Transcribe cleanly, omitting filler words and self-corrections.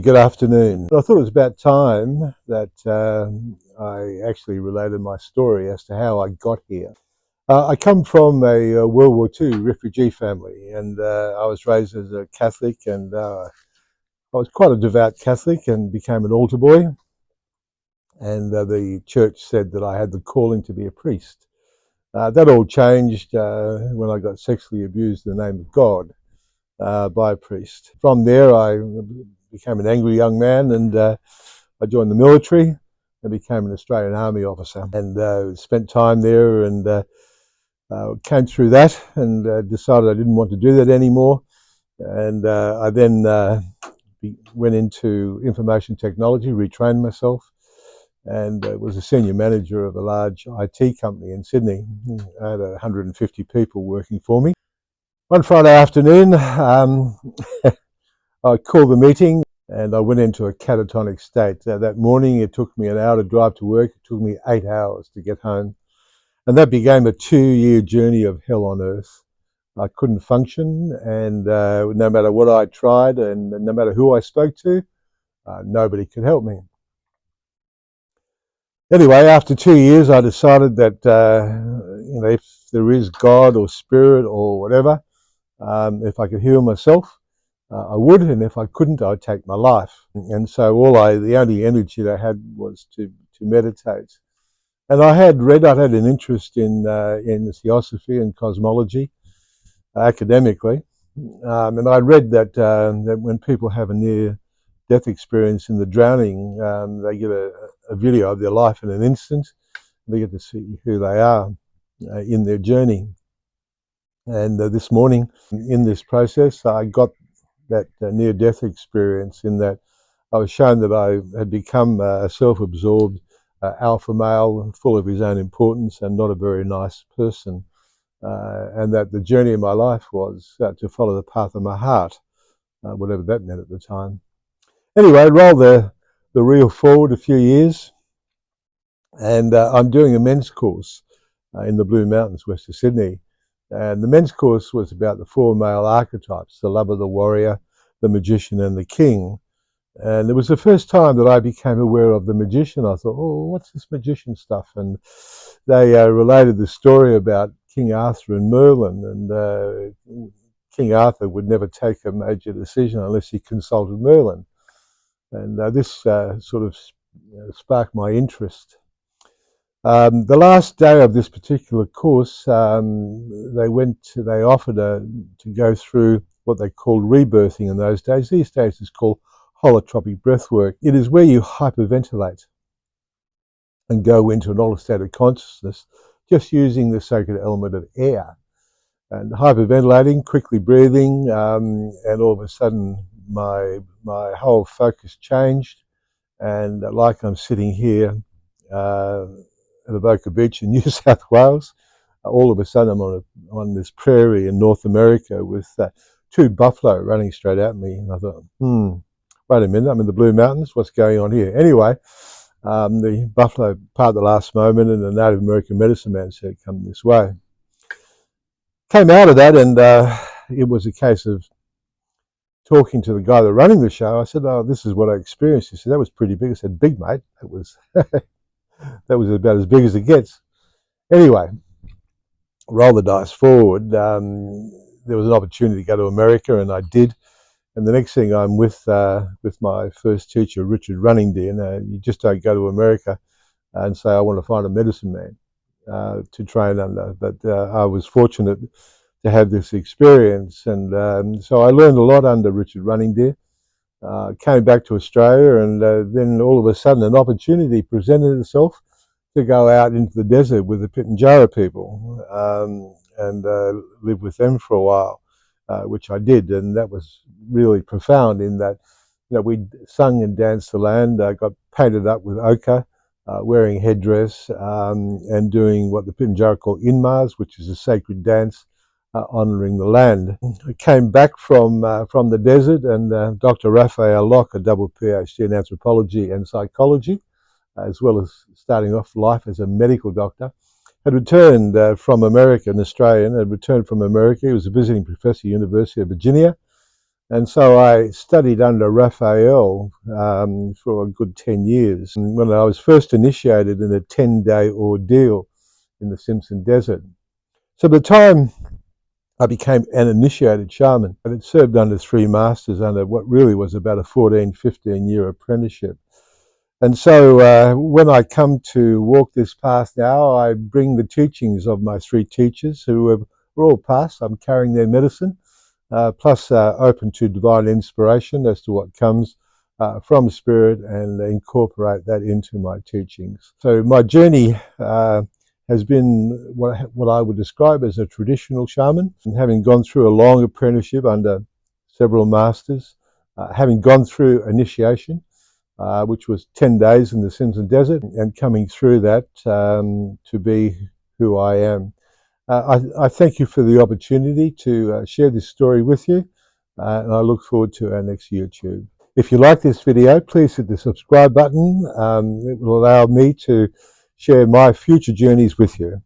Good afternoon. I thought it was about time that I actually related my story as to how I got here. I come from a World War II refugee family, and I was raised as a Catholic, and I was quite a devout Catholic and became an altar boy. And the church said that I had the calling to be a priest. That all changed when I got sexually abused in the name of God by a priest. From there, I became an angry young man, and I joined the military and became an Australian Army officer, and spent time there, and came through that, and decided I didn't want to do that anymore. And I then went into information technology, retrained myself, and was a senior manager of a large IT company in Sydney. I had 150 people working for me. One Friday afternoon, I called the meeting and I went into a catatonic state. That morning it took me an hour to drive to work. It took me 8 hours to get home. And that became a 2-year journey of hell on earth. I couldn't function, and no matter what I tried and no matter who I spoke to, nobody could help me. Anyway, after 2 years, I decided that if there is God or spirit or whatever, if I could heal myself, I would, and if I couldn't, I'd take my life. And so the only energy that I had was to meditate. And I'd had an interest in theosophy and cosmology academically, and I read that when people have a near-death experience in the drowning, they get a video of their life in an instant. They get to see who they are in their journey. And this morning, in this process, I got that near-death experience, in that I was shown that I had become a self-absorbed alpha male, full of his own importance and not a very nice person, and that the journey of my life was to follow the path of my heart, whatever that meant at the time. Anyway, roll the reel forward a few years, and I'm doing a men's course in the Blue Mountains, west of Sydney. And the men's course was about the 4 male archetypes: the lover, the warrior, the magician, and the king. And it was the first time that I became aware of the magician. I thought, oh, what's this magician stuff? And they related the story about King Arthur and Merlin. And King Arthur would never take a major decision unless he consulted Merlin. And this sort of sparked my interest. The last day of this particular course, they offered to go through what they called rebirthing in those days. These days it's called holotropic breathwork. It is where you hyperventilate and go into an altered state of consciousness just using the sacred element of air. And hyperventilating, quickly breathing, and all of a sudden my whole focus changed, and like I'm sitting here at Avoca Beach in New South Wales, all of a sudden I'm on this prairie in North America with 2 buffalo running straight at me. And I thought, wait a minute, I'm in the Blue Mountains, what's going on here? Anyway, the buffalo part the last moment, and the Native American medicine man said, come this way. Came out of that, and it was a case of talking to the guy that running the show. I said, oh, this is what I experienced. He said, that was pretty big. I said, big, mate. That was that was about as big as it gets. Anyway, roll the dice forward. There was an opportunity to go to America, and I did. And the next thing, I'm with my first teacher, Richard Runningdeer. You just don't go to America and say, I want to find a medicine man to train under. But I was fortunate to have this experience. And so I learned a lot under Richard Runningdeer. Came back to Australia, and then all of a sudden an opportunity presented itself to go out into the desert with the Pitjantjatjara people and live with them for a while, which I did. And that was really profound, in that we sung and danced the land, got painted up with ochre, wearing headdress, and doing what the Pitjantjatjara call inmas, which is a sacred dance honouring the land. I came back from the desert, and Dr. Raphael Locke, a double PhD in anthropology and psychology, as well as starting off life as a medical doctor, had returned from America, an Australian, had returned from America. He was a visiting professor at the University of Virginia, And so I studied under Raphael for a good 10 years. And when I was first initiated in a 10-day ordeal in the Simpson Desert. So by the time I became an initiated shaman, and it served under 3 masters under what really was about a 14, 15-year apprenticeship. And so when I come to walk this path now, I bring the teachings of my 3 teachers who are all past. I'm carrying their medicine, plus open to divine inspiration as to what comes from Spirit, and incorporate that into my teachings. So my journey has been what I would describe as a traditional shaman, and having gone through a long apprenticeship under several masters, having gone through initiation, which was 10 days in the Simpson Desert, and coming through that to be who I am. I thank you for the opportunity to share this story with you, and I look forward to our next YouTube. If you like this video, please hit the subscribe button. It will allow me to share my future journeys with you.